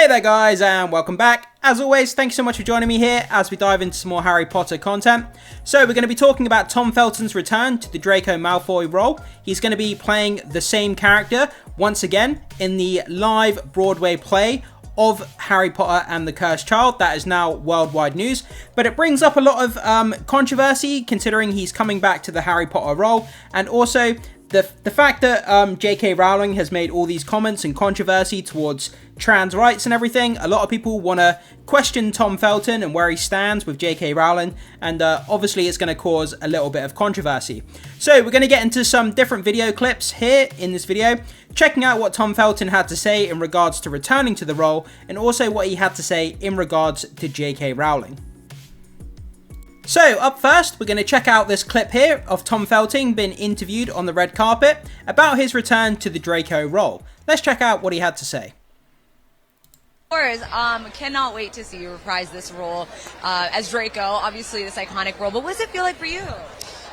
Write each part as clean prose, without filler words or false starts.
Hey there guys, and welcome back. As always, thank you so much for joining me here as we dive into some more Harry Potter content. So we're going to be talking about Tom Felton's return to the Draco Malfoy role. He's going to be playing the same character once again in the live Broadway play of Harry Potter and the Cursed Child. That is now worldwide news, but it brings up a lot of controversy considering he's coming back to the Harry Potter role, and also the fact that J.K. Rowling has made all these comments and controversy towards trans rights and everything. A lot of people want to question Tom Felton and where he stands with J.K. Rowling, and obviously it's going to cause a little bit of controversy. So we're going to get into some different video clips here in this video, checking out what Tom Felton had to say in regards to returning to the role, and also what he had to say in regards to J.K. Rowling. So up first, we're going to check out this clip here of Tom Felton being interviewed on the red carpet about his return to the Draco role. Let's check out what he had to say. Cannot wait to see you reprise this role as Draco, obviously this iconic role, but what does it feel like for you?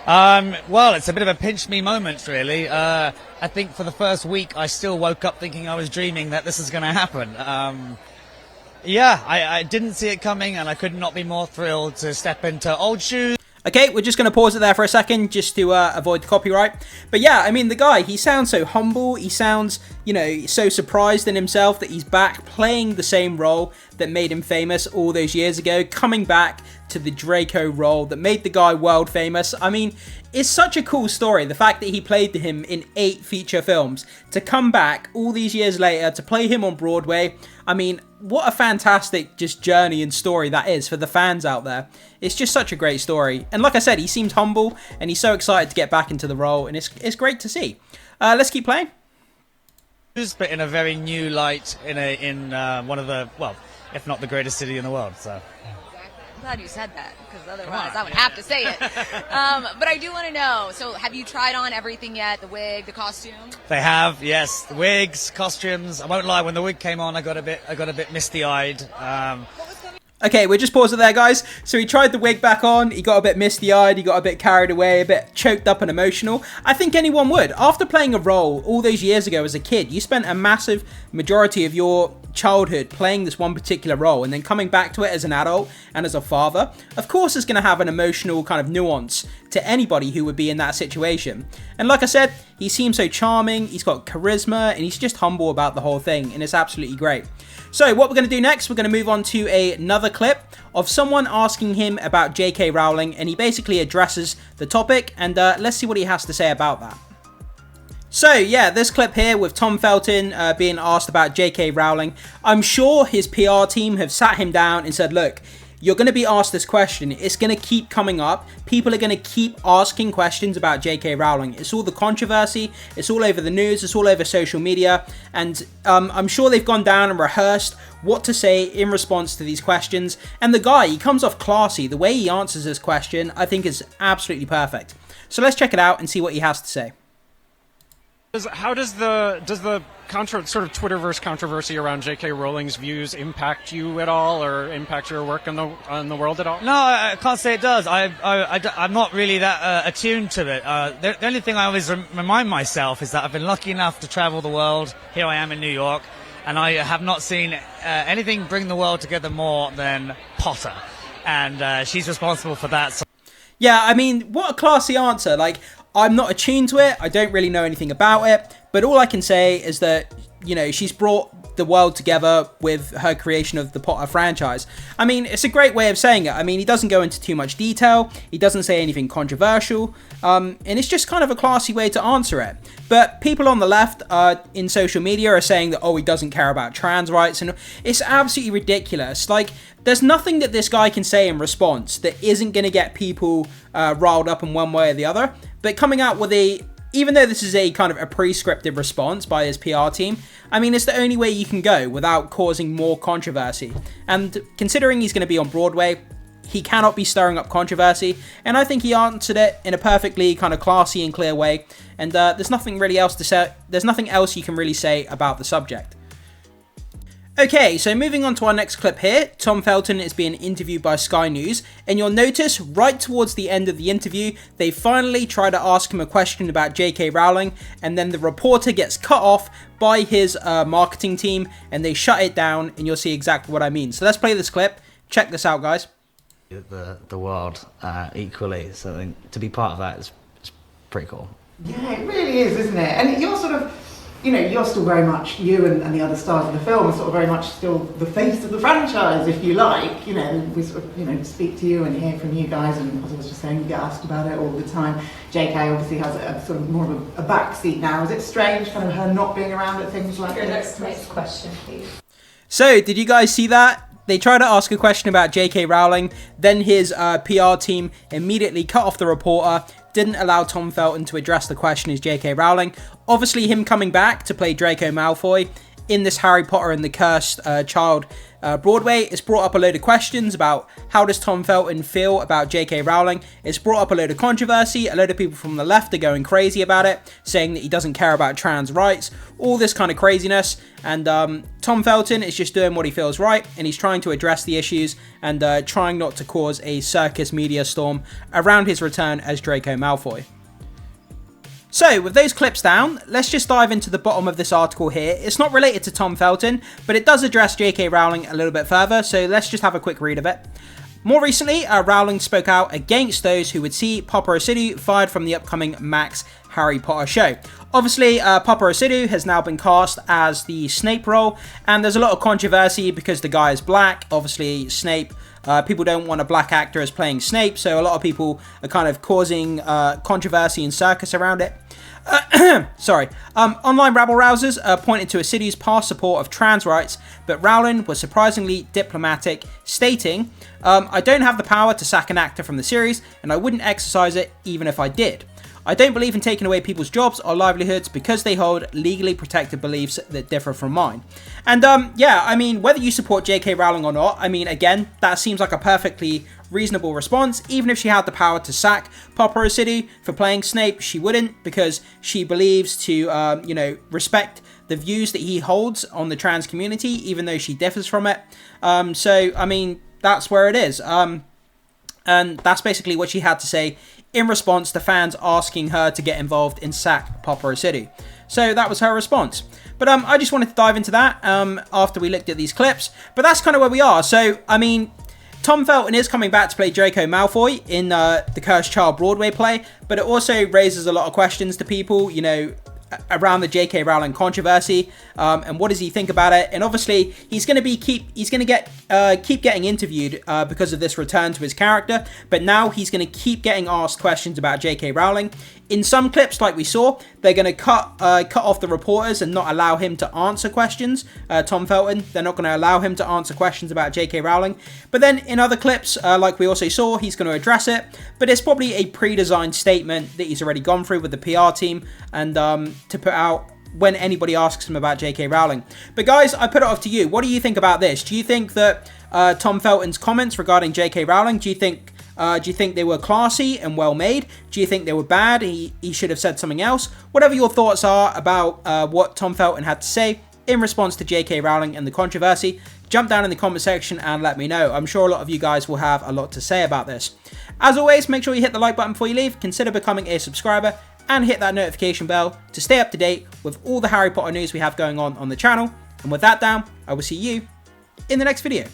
Well, it's a bit of a pinch me moment, really. I think for the first week I still woke up thinking I was dreaming that this is going to happen. Yeah, I didn't see it coming, and I could not be more thrilled to step into old shoes. Okay, we're just going to pause it there for a second just to avoid the copyright. But yeah, I mean, the guy, he sounds so humble. He sounds, you know, so surprised in himself that he's back playing the same role that made him famous all those years ago, coming back to the Draco role that made the guy world famous. I mean, it's such a cool story, the fact that he played him in 8 feature films, to come back all these years later to play him on Broadway. I mean, what a fantastic just journey and story that is for the fans out there. It's just such a great story. And like I said, he seems humble and he's so excited to get back into the role, and it's great to see. Let's keep playing. But in a very new light, in one of the, well, if not the greatest city in the world, so. I'm glad you said that, because otherwise I would have to say it. But I do want to know, so have you tried on everything yet? The wig, the costume? They have, yes. The wigs, costumes. I won't lie, when the wig came on, I got a bit misty-eyed. Okay, we'll just pause it there, guys. So he tried the wig back on, he got a bit misty-eyed, he got a bit carried away, a bit choked up and emotional. I think anyone would. After playing a role all those years ago as a kid, you spent a massive majority of your childhood playing this one particular role, and then coming back to it as an adult and as a father, of course it's going to have an emotional kind of nuance to anybody who would be in that situation. And like I said, he seems so charming, he's got charisma, and he's just humble about the whole thing, and it's absolutely great. So what we're going to do next, we're going to move on to another clip of someone asking him about J.K. Rowling, and he basically addresses the topic, and let's see what he has to say about that. So yeah, this clip here with Tom Felton being asked about J.K. Rowling. I'm sure his PR team have sat him down and said, look, you're going to be asked this question. It's going to keep coming up. People are going to keep asking questions about J.K. Rowling. It's all the controversy. It's all over the news. It's all over social media. And I'm sure they've gone down and rehearsed what to say in response to these questions. And the guy, he comes off classy. The way he answers this question, I think, is absolutely perfect. So let's check it out and see what he has to say. How does the sort of Twitterverse controversy around J.K. Rowling's views impact you at all, or impact your work on the world at all? No, I can't say it does. I'm not really that attuned to it. The only thing I always remind myself is that I've been lucky enough to travel the world. Here I am in New York, and I have not seen anything bring the world together more than Potter, and she's responsible for that. So. Yeah, I mean, what a classy answer. Like, I'm not attuned to it. I don't really know anything about it. But all I can say is that, you know, she's brought the world together with her creation of the Potter franchise. I mean, it's a great way of saying it. I mean, he doesn't go into too much detail. He doesn't say anything controversial. And it's just kind of a classy way to answer it. But people on the left in social media are saying that, oh, he doesn't care about trans rights. And it's absolutely ridiculous. Like, there's nothing that this guy can say in response that isn't going to get people riled up in one way or the other. But coming out with even though this is a kind of a pre-scripted response by his PR team, I mean, it's the only way you can go without causing more controversy. And considering he's going to be on Broadway, he cannot be stirring up controversy. And I think he answered it in a perfectly kind of classy and clear way. And there's nothing really else to say. There's nothing else you can really say about the subject. Okay, so moving on to our next clip here, Tom Felton is being interviewed by Sky News, and you'll notice right towards the end of the interview, they finally try to ask him a question about J.K. Rowling, and then the reporter gets cut off by his marketing team, and they shut it down, and you'll see exactly what I mean. So let's play this clip. Check this out, guys. The world equally, so I think to be part of that is pretty cool. Yeah, it really is, isn't it? And you're sort of, you know, you're still very much, you and the other stars of the film are sort of very much still the face of the franchise, if you like. You know, we sort of, you know, speak to you and hear from you guys, and as I was just saying, you get asked about it all the time. JK obviously has a sort of more of a backseat now. Is it strange, kind of her not being around at things like this? Next question, please. So, did you guys see that? They try to ask a question about J.K. Rowling, then his PR team immediately cut off the reporter, didn't allow Tom Felton to address the question as J.K. Rowling. Obviously, him coming back to play Draco Malfoy in this Harry Potter and the Cursed Child Broadway, it's brought up a load of questions about how does Tom Felton feel about J.K. Rowling. It's brought up a load of controversy. A load of people from the left are going crazy about it, saying that he doesn't care about trans rights, all this kind of craziness. And Tom Felton is just doing what he feels right, and he's trying to address the issues and trying not to cause a circus media storm around his return as Draco Malfoy. So, with those clips down, let's just dive into the bottom of this article here. It's not related to Tom Felton, but it does address J.K. Rowling a little bit further, so let's just have a quick read of it. More recently, Rowling spoke out against those who would see Paparazzi fired from the upcoming Max Harry Potter show. Obviously, Paparazzi has now been cast as the Snape role, and there's a lot of controversy because the guy is black. Obviously, Snape, people don't want a black actor as playing Snape, so a lot of people are kind of causing controversy and circus around it. Sorry. Online rabble-rousers pointed to Assidu's past support of trans rights, but Rowling was surprisingly diplomatic, stating, I don't have the power to sack an actor from the series, and I wouldn't exercise it even if I did. I don't believe in taking away people's jobs or livelihoods because they hold legally protected beliefs that differ from mine. And yeah, I mean, whether you support J.K. Rowling or not, I mean, again, that seems like a perfectly reasonable response. Even if she had the power to sack Paparazzi for playing Snape, she wouldn't, because she believes to, you know, respect the views that he holds on the trans community, even though she differs from it. So, I mean, that's where it is. And that's basically what she had to say in response to fans asking her to get involved in sack Paparazzi. So that was her response. But I just wanted to dive into that after we looked at these clips. But that's kind of where we are. So, I mean, Tom Felton is coming back to play Draco Malfoy in the Cursed Child Broadway play, but it also raises a lot of questions to people, you know, around the J.K. Rowling controversy, and what does he think about it? And obviously, he's going to keep getting interviewed because of this return to his character. But now he's going to keep getting asked questions about J.K. Rowling. In some clips, like we saw, they're going to cut off the reporters and not allow him to answer questions. Tom Felton, they're not going to allow him to answer questions about J.K. Rowling. But then in other clips, like we also saw, he's going to address it. But it's probably a pre-designed statement that he's already gone through with the PR team and to put out when anybody asks him about J.K. Rowling. But guys, I put it off to you. What do you think about this? Do you think that Tom Felton's comments regarding J.K. Rowling, do you think they were classy and well made? Do you think they were bad? He should have said something else? Whatever your thoughts are about what Tom Felton had to say in response to J.K. Rowling and the controversy, jump down in the comment section and let me know. I'm sure a lot of you guys will have a lot to say about this. As always, make sure you hit the like button before you leave, consider becoming a subscriber, and hit that notification bell to stay up to date with all the Harry Potter news we have going on the channel. And with that down, I will see you in the next video.